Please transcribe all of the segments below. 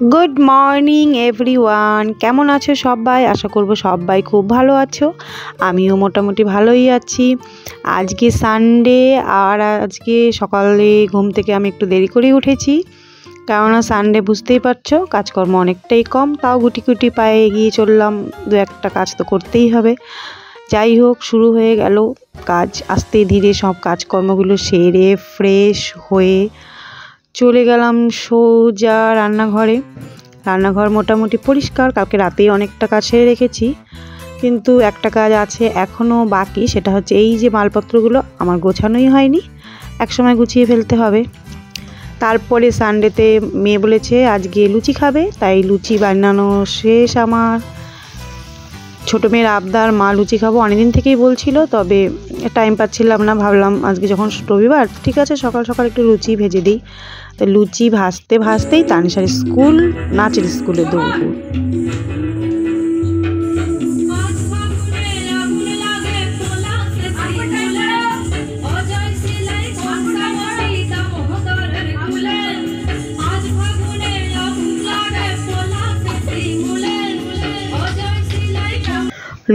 Good morning everyone, কেমন আছো সবাই? আশা করব সবাই খুব ভালো আছো। আমিও মোটামুটি ভালোই আছি। আজকে সানডে, আর আজকে সকালে ঘুম থেকে আমি একটু দেরি করেই উঠেছি, কেননা সানডে বুঝতেই পারছো কাজকর্ম অনেকটাই কম। তাও গুটি গুটি পায়ে এগিয়ে চললাম, দু একটা কাজ তো করতেই হবে। যাই হোক, শুরু হয়ে গেল কাজ। আস্তে ধীরে সব কাজকর্মগুলো সেরে ফ্রেশ হয়ে চলে গেলাম সোজা রান্নাঘরে। রান্নাঘর মোটামুটি পরিষ্কার, কালকে রাতেই অনেকটা কাজ সেরে রেখেছি, কিন্তু একটা কাজ আছে এখনও বাকি। সেটা হচ্ছে এই যে মালপত্রগুলো আমার গোছানোই হয়নি, একসময় গুছিয়ে ফেলতে হবে। তারপরে সানডেতে মেয়ে বলেছে আজকে লুচি খাবে, তাই লুচি বানানো শেষ আমার। ছোটো মেয়ের আবদার, মা লুচি খাবো, অনেকদিন থেকেই বলছিল, তবে টাইম পাচ্ছিলাম না। ভাবলাম আজকে যখন রবিবার, ঠিক আছে সকাল সকাল একটু লুচি ভেজে দিই। তো লুচি ভাজতে ভাজতেই তানিশার স্কুল, নাচের স্কুলে দৌড়।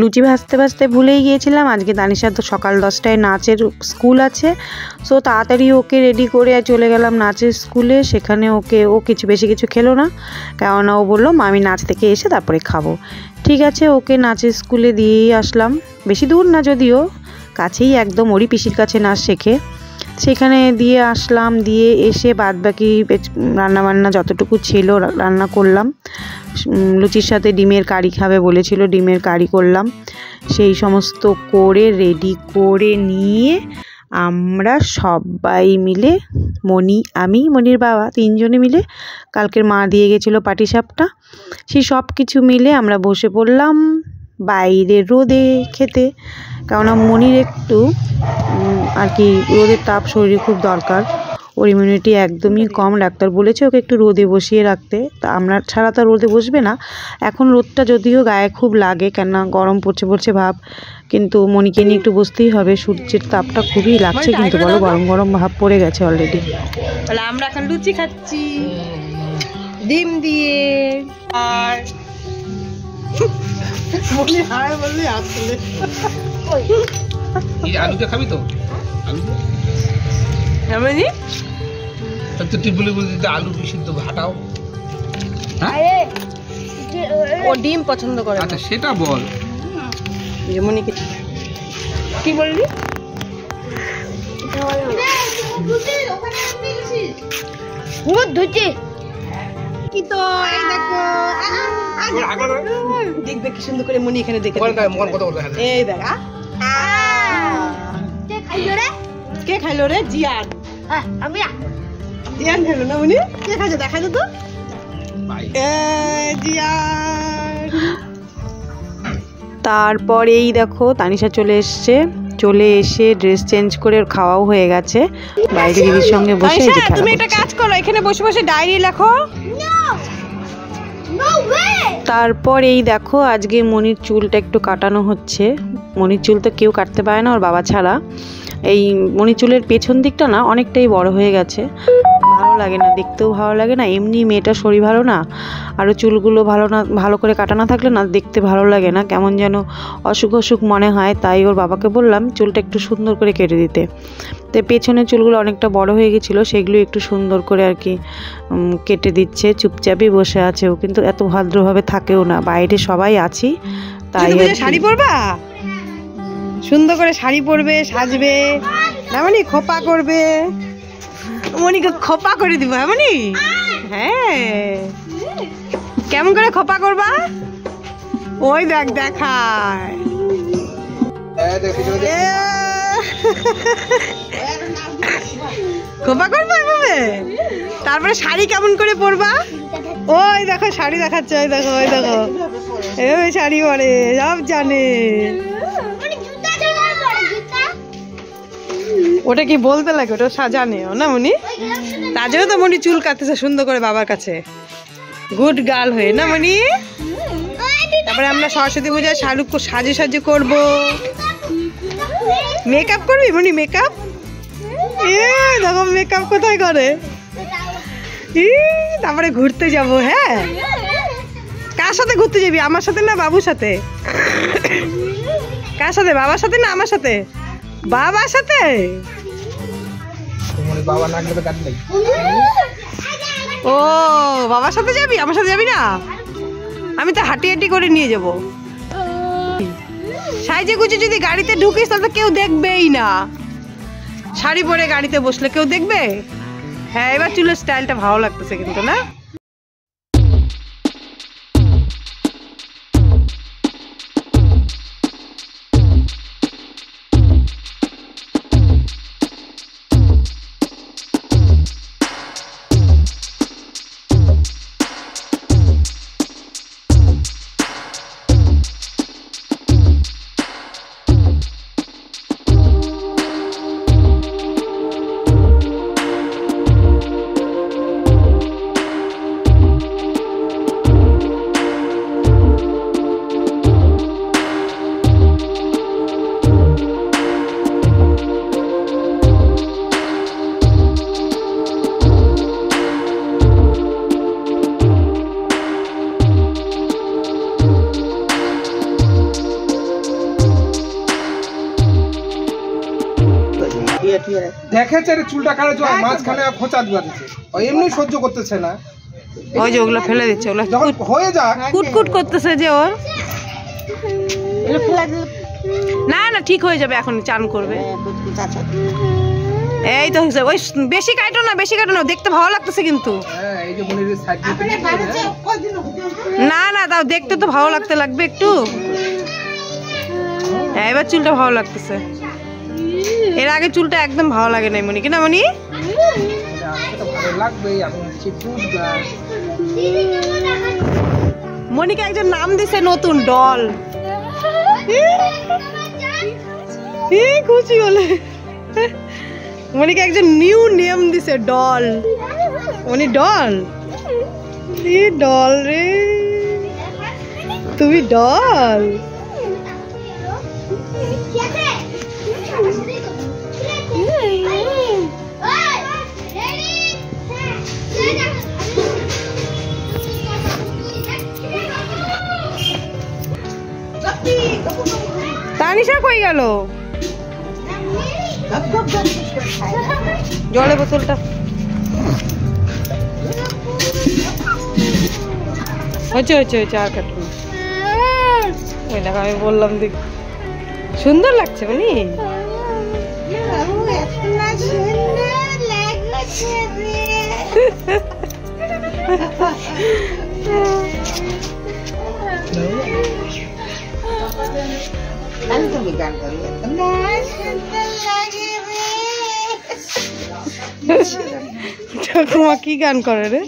লুচি ভাজতে ভাজতে ভুলেই গিয়েছিলাম আজকে তানিশার তো সকাল 10টায় নাচের স্কুল আছে। সো তাড়াতাড়ি ওকে রেডি করে চলে গেলাম নাচের স্কুলে। সেখানে ও বেশি কিছু খেলো না, কেননা ও বললো মা আমি নাচ থেকে এসে তারপরে খাবো। ঠিক আছে, ওকে নাচের স্কুলে দিয়েই আসলাম। বেশি দূর না যদিও, কাছেই একদম, ওরই পিসির কাছে নাচ শেখে। সেখানে দিয়ে আসলাম, দিয়ে এসে বাদবাকি রান্নাবান্না যতটুকু ছিল রান্না করলাম। লুচির সাথে ডিমের কারি খাবে বলেছিল, ডিমের কারি করলাম। সেই সমস্ত করে রেডি করে নিয়ে আমরা সবাই মিলে, আমি মনির বাবা, তিনজনে মিলে, কালকের মা দিয়ে গেছিলো পাটিসাপটা, সেই সব কিছু মিলে আমরা বসে পড়লাম বাইরে রোদে খেতে। কেননা মনির একটু আর কি রোদের তাপ শরীরে খুব দরকার, ওর ইমিউনিটি একদমই কম। ডাক্তার বলেছে ওকে একটু রোদে বসিয়ে রাখতে, তা আমরা ছাড়া তো রোদে বসবে না। এখন রোদটা যদিও গায়ে খুব লাগে, কেননা গরম পড়ছে ভাব, কিন্তু মনিকে নিয়ে একটু বসতেই হবে। সূর্যের তাপটা খুবই লাগছে, কিন্তু বলো গরম গরম ভাব পড়ে গেছে অলরেডি। তাহলে আমরা এখন লুচি খাচ্ছি ডিম দিয়ে। আর আলুকে খাবি তো? আলু সিদ্ধ হাটাও। ও ডিম পছন্দ করে। আচ্ছা সেটা বল। মনিকে কি বললি? কি তো এই দেখো, দেখবে কি সুন্দর করে মনি এখানে দেখে। এই দেখ, কে খাইলো রে? জিয়ান। জিয়ান খাইলো না মনি? কে খাইছে দেখা তো জিয়ান। তারপরেই দেখো তানিশা চলে এসে ড্রেস চেঞ্জ করে ওর খাওয়াও হয়ে গেছে। বাইরে দিদির সঙ্গে বসে তুমি একটা কাজ করো, এখানে বসে বসে ডায়েরি লেখো। তারপর এই দেখো আজকে মনির চুলটা একটু কাটানো হচ্ছে। মনির চুল তো কেউ কাটতে পারে না ওর বাবা ছাড়া। এই মনির চুলের পেছন দিকটা না অনেকটাই বড় হয়ে গেছে, ভালো লাগে না, দেখতেও ভালো লাগে না। এমনি মেয়েটার শরীর ভালো না, আরও চুলগুলো ভালো করে কাটা না থাকলে না দেখতে ভালো লাগে না, কেমন যেন অসুখ মনে হয়। তাই ওর বাবাকে বললাম চুলটা একটু সুন্দর করে কেটে দিতে। তো পেছনের চুলগুলো অনেকটা বড় হয়ে গেছিলো, সেগুলো একটু সুন্দর করে আর কি কেটে দিচ্ছে। চুপচাপই বসে আছে ও, কিন্তু এত ভদ্রভাবে থাকেও না, বাইরে সবাই আছি তাই। শাড়ি পরবা, সুন্দর করে শাড়ি পরবে, সাজবে না মনি, খোপা করবে। মনিকে খোপা করে দিব মনি। হ্যাঁ, কেমন করে খোপা করবা? ওই দেখ দেখায়, খোপা করবা এভাবে। তারপরে শাড়ি কেমন করে পরবা? ওই দেখো শাড়ি দেখাচ্ছে, ওই দেখো এভাবে শাড়ি পরে, সব জানে। ওটা কি বলতে লাগে, ওটা সাজানেও না মনি, তার জন্য তো মনি চুল কাটতেছে সুন্দর করে বাবার কাছে, গুড গার্ল হয়ে না মনি। তারপরে আমরা সরস্বতী পূজায় সাজে করবো। মেকআপ করবি মনি? মেকআপ দেখো মেকআপ কোথায় করে, তারপরে ঘুরতে যাব। হ্যাঁ, কার সাথে ঘুরতে যাবি? আমার সাথে না বাবুর সাথে? কার সাথে? বাবার সাথে না আমার সাথে? বাবার সাথে। বাবা না গেলে কাজ নেই। ও বাবার সাথে যাবি, আমার সাথে যাবি না? আমি তো হাঁটি হাঁটি করে নিয়ে যাব। সাইজে গুজে যদি গাড়িতে ঢুকিস তাহলে তো কেউ দেখবেই না। শাড়ি পরে গাড়িতে বসলে কেউ দেখবে? হ্যাঁ, এবার চুলের স্টাইলটা ভালো লাগতেছে কিন্তু না? দেখেছে রে চুলটা কাটে জল মাঝখানে খোঁচা দিয়া দিচ্ছে, ও এমনি সহ্য করতেছে না। ওই যে ওগুলো ফেলে দিচ্ছে, ওগুলো যখন হয়ে যাক কুটকুট করতেছে যে ওর। না না, ঠিক হয়ে যাবে, এখন চান করবে। এই তো ওই বেশি কাটো না, বেশি কাটো না, দেখতে ভালো লাগতেছে কিন্তু। হ্যাঁ, এই যে মনিরের সাইড না না, তাও দেখতে তো ভালো লাগতে লাগবে একটু। হ্যাঁ, এবার চুলটা ভালো লাগতেছে। এর আগে চুলটা একদম ভালো লাগে নাই মনি, কিনা মনি? ভালো লাগবে। আমি হচ্ছে মনিকে একজন নাম দিছে নতুন, ডল। খুশি হলে মনিকে একজন নিউ নেম দিছে, ডল। মনি ডল, ডল রে, তুমি ডল। তানিশা কই গেল? জলের বোতলটা হয়েছে হয়েছে হয়েছে, আর কাটুন। ওই দেখো, আমি বললাম দেখ, সুন্দর লাগছে মানে। ঠাকুমা কি গান করে রে?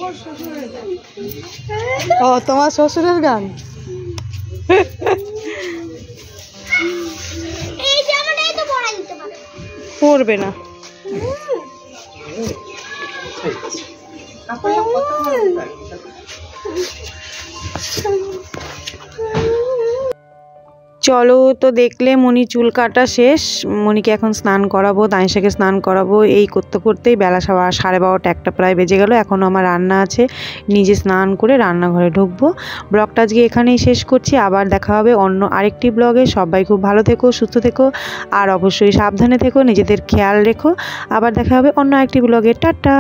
ও, তোমার শ্বশুরের গান। পড়বে না। চলো, তো দেখলে মনি চুল কাটা শেষ। মনিকে এখন স্নান করাবো, তানিশাকে স্নান করাবো। এই করতে করতেই বেলা 12:30 একটা প্রায় বেজে গেল। এখনও আমার রান্না আছে, নিজে স্নান করে রান্নাঘরে ঢুকবো। ব্লগটা আজকে এখানেই শেষ করছি, আবার দেখা হবে অন্য আরেকটি ব্লগে। সবাই খুব ভালো থেকো, সুস্থ থেকো, আর অবশ্যই সাবধানে থেকো, নিজেদের খেয়াল রেখো। আবার দেখা হবে অন্য আরেকটি ব্লগে। টাটা।